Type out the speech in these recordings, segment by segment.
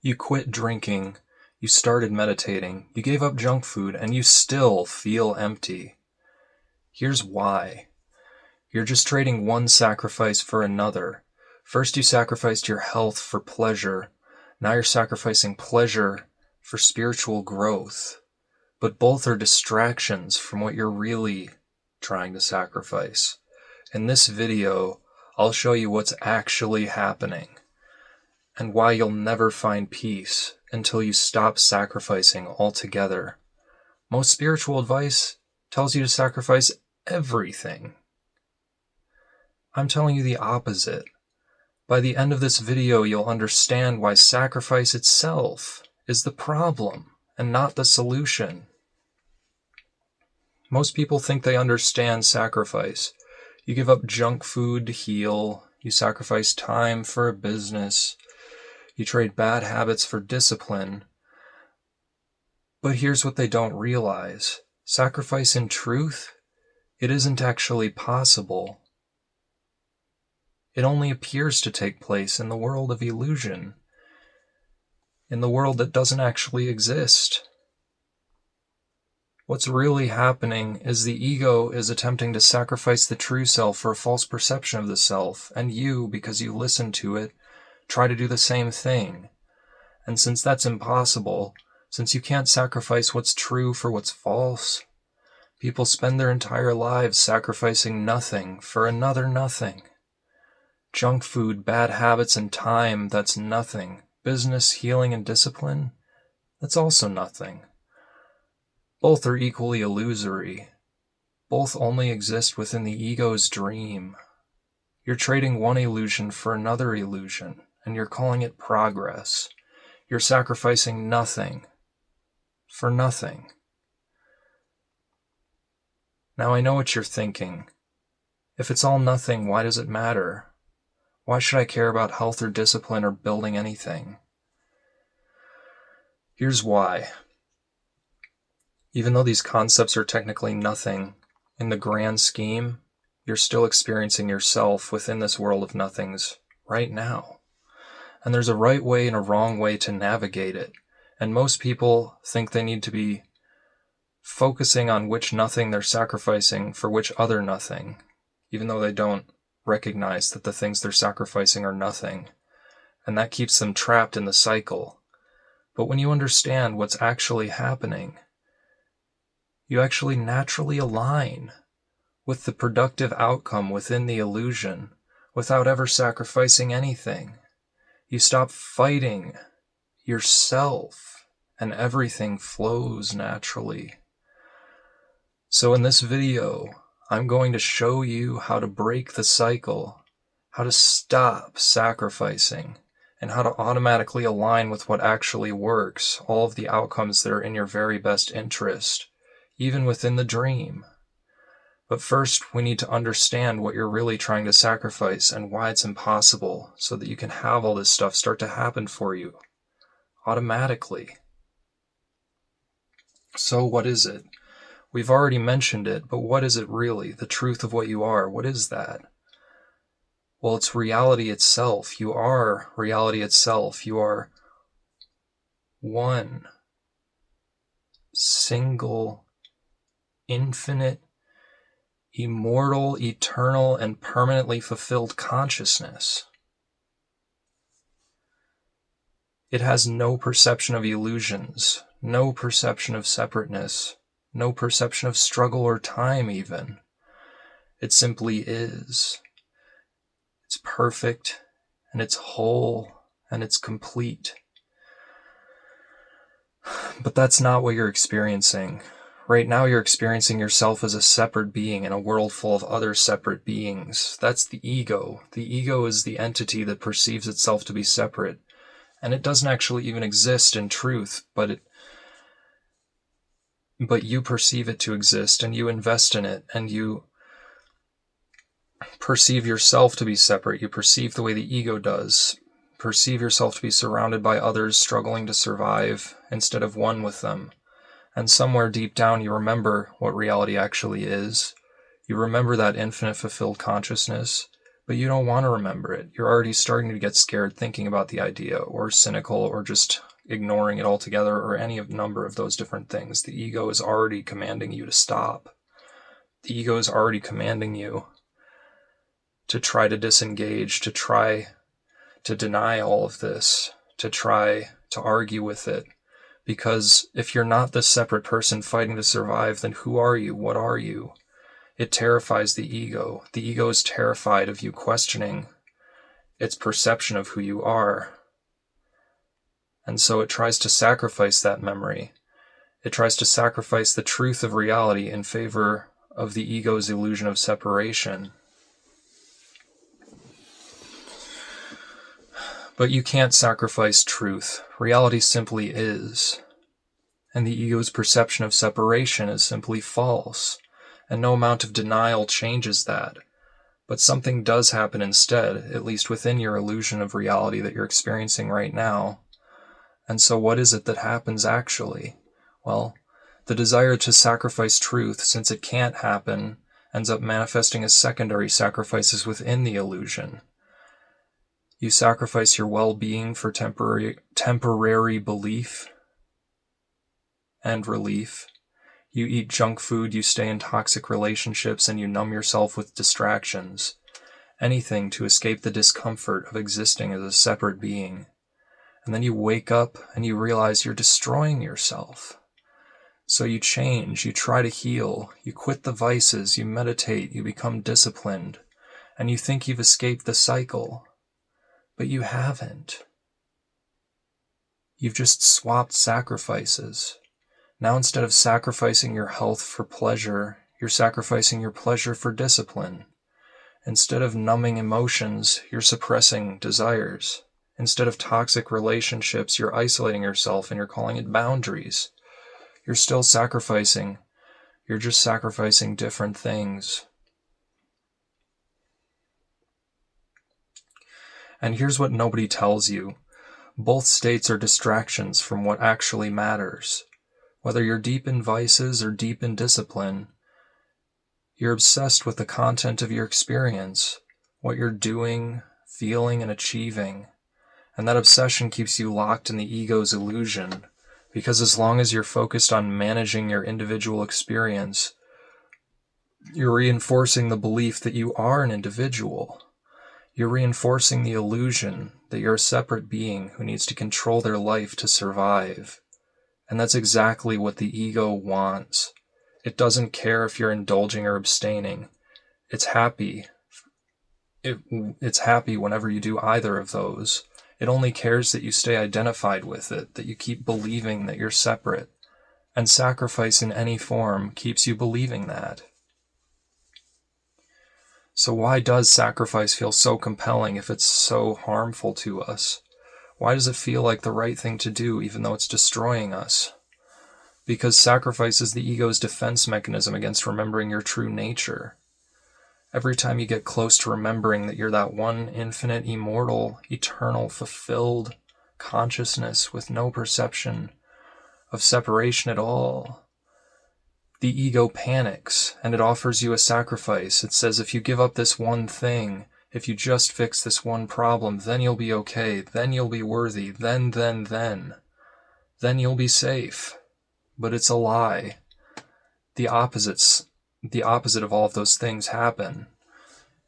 You quit drinking, you started meditating, you gave up junk food, and you still feel empty. Here's why. You're just trading one sacrifice for another. First you sacrificed your health for pleasure. Now you're sacrificing pleasure for spiritual growth. But both are distractions from what you're really trying to sacrifice. In this video, I'll show you what's actually happening and why you'll never find peace until you stop sacrificing altogether. Most spiritual advice tells you to sacrifice everything. I'm telling you the opposite. By the end of this video, you'll understand why sacrifice itself is the problem and not the solution. Most people think they understand sacrifice. You give up junk food to heal. You sacrifice time for a business. You trade bad habits for discipline. But here's what they don't realize. Sacrifice in truth, it isn't actually possible. It only appears to take place in the world of illusion, in the world that doesn't actually exist. What's really happening is the ego is attempting to sacrifice the true self for a false perception of the self, and you, because you listen to it, try to do the same thing. And since that's impossible, since you can't sacrifice what's true for what's false, people spend their entire lives sacrificing nothing for another nothing. Junk food, bad habits, and time, that's nothing. Business, healing, and discipline, that's also nothing. Both are equally illusory. Both only exist within the ego's dream. You're trading one illusion for another illusion, and you're calling it progress. You're sacrificing nothing for nothing. Now I know what you're thinking. If it's all nothing, why does it matter? Why should I care about health or discipline or building anything? Here's why. Even though these concepts are technically nothing, in the grand scheme, you're still experiencing yourself within this world of nothings right now. And there's a right way and a wrong way to navigate it. And most people think they need to be focusing on which nothing they're sacrificing for which other nothing, even though they don't recognize that the things they're sacrificing are nothing. And that keeps them trapped in the cycle. But when you understand what's actually happening, you actually naturally align with the productive outcome within the illusion without ever sacrificing anything. You stop fighting yourself and everything flows naturally. So in this video, I'm going to show you how to break the cycle, how to stop sacrificing, and how to automatically align with what actually works, all of the outcomes that are in your very best interest, even within the dream. But first, we need to understand what you're really trying to sacrifice and why it's impossible, so that you can have all this stuff start to happen for you automatically. So what is it? We've already mentioned it, but what is it really? The truth of what you are, what is that? Well, it's reality itself. You are reality itself. You are one single, infinite, immortal, eternal, and permanently fulfilled consciousness. It has no perception of illusions, no perception of separateness, no perception of struggle or time even. It simply is. It's perfect, and it's whole, and it's complete. But that's not what you're experiencing. Right now you're experiencing yourself as a separate being in a world full of other separate beings. That's the ego. The ego is the entity that perceives itself to be separate. And it doesn't actually even exist in truth, but you perceive it to exist, and you invest in it, and you perceive yourself to be separate. You perceive the way the ego does. Perceive yourself to be surrounded by others struggling to survive instead of one with them. And somewhere deep down you remember what reality actually is. You remember that infinite fulfilled consciousness, But you don't want to remember it. You're already starting to get scared thinking about the idea, or cynical, or just ignoring it altogether, or any number of those different things. The ego is already commanding you to stop. The ego is already commanding you to try to disengage, to try to deny all of this, to try to argue with it. Because if you're not this separate person fighting to survive, then who are you? What are you? It terrifies the ego. The ego is terrified of you questioning its perception of who you are. And so it tries to sacrifice that memory. It tries to sacrifice the truth of reality in favor of the ego's illusion of separation. But you can't sacrifice truth. Reality simply is. And the ego's perception of separation is simply false. And no amount of denial changes that. But something does happen instead, at least within your illusion of reality that you're experiencing right now. And so what is it that happens actually? Well, the desire to sacrifice truth, since it can't happen, ends up manifesting as secondary sacrifices within the illusion. You sacrifice your well-being for temporary belief and relief. You eat junk food, you stay in toxic relationships, and you numb yourself with distractions. Anything to escape the discomfort of existing as a separate being. And then you wake up and you realize you're destroying yourself. So you change, you try to heal, you quit the vices, you meditate, you become disciplined, and you think you've escaped the cycle. But you haven't. You've just swapped sacrifices. Now instead of sacrificing your health for pleasure, you're sacrificing your pleasure for discipline. Instead of numbing emotions, you're suppressing desires. Instead of toxic relationships, you're isolating yourself and you're calling it boundaries. You're still sacrificing. You're just sacrificing different things. And here's what nobody tells you. Both states are distractions from what actually matters. Whether you're deep in vices or deep in discipline, you're obsessed with the content of your experience, what you're doing, feeling, and achieving. And that obsession keeps you locked in the ego's illusion, because as long as you're focused on managing your individual experience, you're reinforcing the belief that you are an individual. You're reinforcing the illusion that you're a separate being who needs to control their life to survive. And that's exactly what the ego wants. It doesn't care if you're indulging or abstaining. It's happy. It's happy whenever you do either of those. It only cares that you stay identified with it, that you keep believing that you're separate. And sacrifice in any form keeps you believing that. So why does sacrifice feel so compelling if it's so harmful to us? Why does it feel like the right thing to do even though it's destroying us? Because sacrifice is the ego's defense mechanism against remembering your true nature. Every time you get close to remembering that you're that one infinite, immortal, eternal, fulfilled consciousness with no perception of separation at all, the ego panics and it offers you a sacrifice. It says, if you give up this one thing, if you just fix this one problem, then you'll be okay, then you'll be worthy, then you'll be safe. But it's a lie. The opposite of all of those things happen.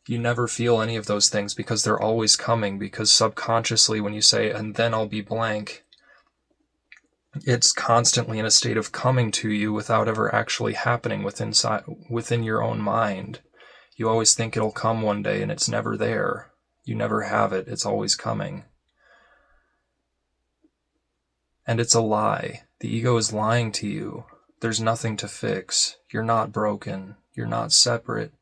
You never feel any of those things because they're always coming, because subconsciously when you say, and then I'll be blank, it's constantly in a state of coming to you without ever actually happening within your own mind. You always think it'll come one day and it's never there. You never have it. It's always coming. And it's a lie. The ego is lying to you. There's nothing to fix. You're not broken. You're not separate.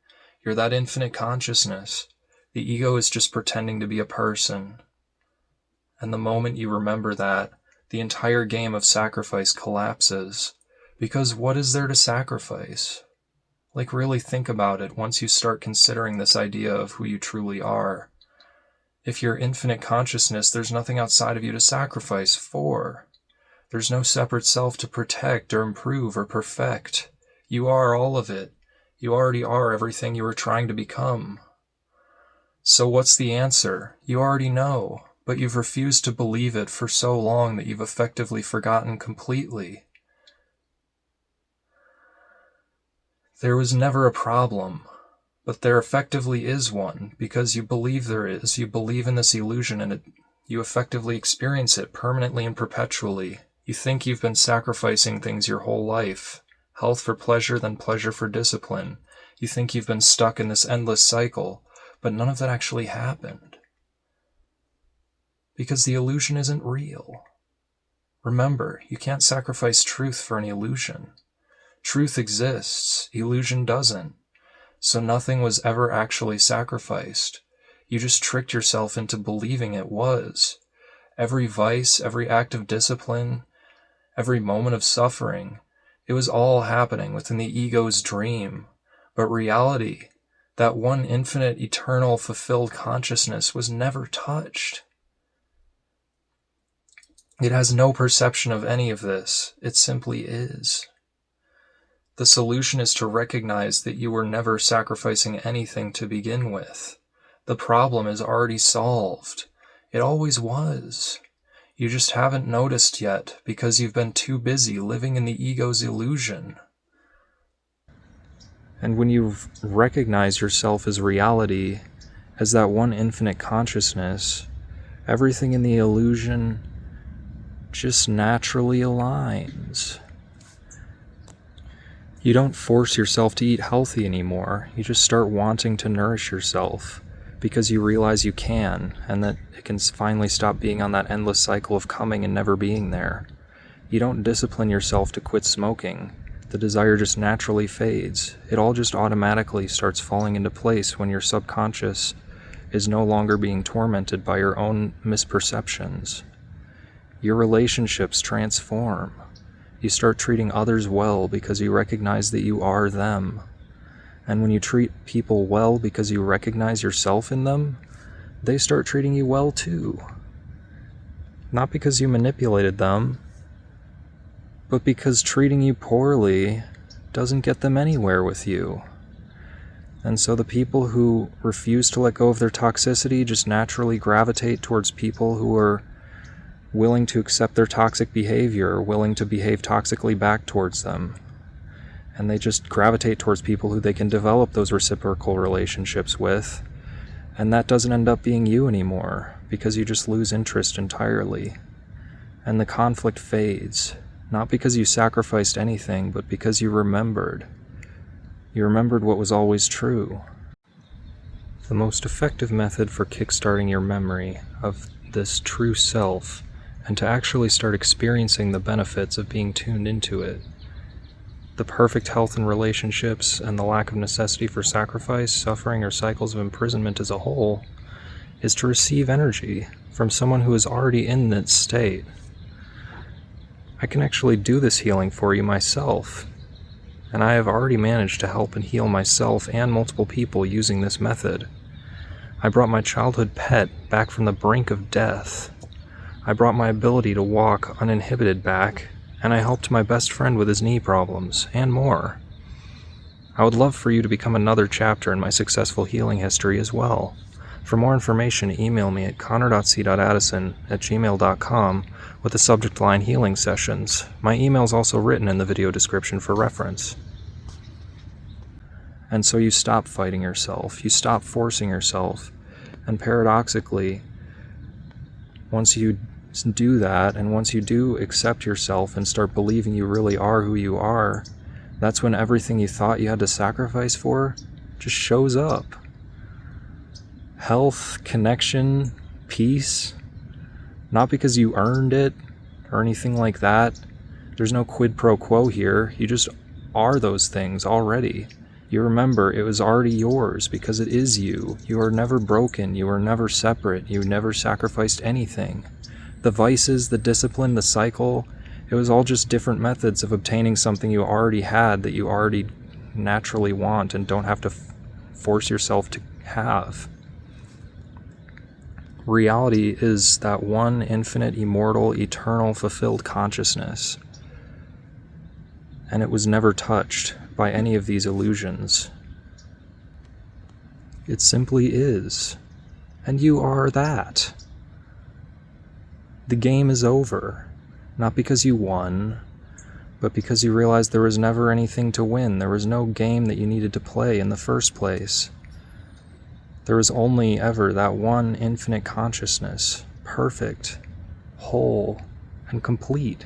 You're that infinite consciousness. The ego is just pretending to be a person. And the moment you remember that, the entire game of sacrifice collapses. Because what is there to sacrifice? Like, really think about it once you start considering this idea of who you truly are. If you're infinite consciousness, there's nothing outside of you to sacrifice for. There's no separate self to protect or improve or perfect. You are all of it. You already are everything you were trying to become. So what's the answer? You already know, but you've refused to believe it for so long that you've effectively forgotten completely. There was never a problem, but there effectively is one, because you believe there is. You believe in this illusion, and you effectively experience it permanently and perpetually. You think you've been sacrificing things your whole life. Health for pleasure, then pleasure for discipline. You think you've been stuck in this endless cycle, but none of that actually happened. Because the illusion isn't real. Remember, you can't sacrifice truth for an illusion. Truth exists, illusion doesn't. So nothing was ever actually sacrificed. You just tricked yourself into believing it was. Every vice, every act of discipline, every moment of suffering, it was all happening within the ego's dream. But reality, that one infinite, eternal, fulfilled consciousness, was never touched. It has no perception of any of this. It simply is. The solution is to recognize that you were never sacrificing anything to begin with. The problem is already solved. It always was. You just haven't noticed yet because you've been too busy living in the ego's illusion. And when you recognize yourself as reality, as that one infinite consciousness, everything in the illusion just naturally aligns. You don't force yourself to eat healthy anymore. You just start wanting to nourish yourself because you realize you can, and that it can finally stop being on that endless cycle of coming and never being there. You don't discipline yourself to quit smoking. The desire just naturally fades. It all just automatically starts falling into place when your subconscious is no longer being tormented by your own misperceptions. Your relationships transform. You start treating others well because you recognize that you are them. And when you treat people well because you recognize yourself in them, they start treating you well too. Not because you manipulated them, but because treating you poorly doesn't get them anywhere with you. And so the people who refuse to let go of their toxicity just naturally gravitate towards people who are willing to accept their toxic behavior, or willing to behave toxically back towards them. And they just gravitate towards people who they can develop those reciprocal relationships with. And that doesn't end up being you anymore, because you just lose interest entirely. And the conflict fades, not because you sacrificed anything, but because you remembered. You remembered what was always true. The most effective method for kickstarting your memory of this true self, and to actually start experiencing the benefits of being tuned into it, the perfect health in relationships, and the lack of necessity for sacrifice, suffering, or cycles of imprisonment as a whole, is to receive energy from someone who is already in that state. I can actually do this healing for you myself, and I have already managed to help and heal myself and multiple people using this method. I brought my childhood pet back from the brink of death. I brought my ability to walk uninhibited back, and I helped my best friend with his knee problems, and more. I would love for you to become another chapter in my successful healing history as well. For more information, email me at connor.c.addison@gmail.com with the subject line Healing Sessions. My email is also written in the video description for reference. And so you stop fighting yourself, you stop forcing yourself, and paradoxically, once you do that, and once you do accept yourself and start believing you really are who you are, that's when everything you thought you had to sacrifice for just shows up. Health, connection, peace, not because you earned it or anything like that. There's no quid pro quo here. You just are those things already. You remember it was already yours because it is you. You are never broken. You are never separate. You never sacrificed anything. The vices, the discipline, the cycle, it was all just different methods of obtaining something you already had that you already naturally want and don't have to force yourself to have. Reality is that one infinite, immortal, eternal, fulfilled consciousness. And it was never touched by any of these illusions. It simply is. and you are that. The game is over, not because you won, but because you realized there was never anything to win. There was no game that you needed to play in the first place. There was only ever that one infinite consciousness, perfect, whole, and complete.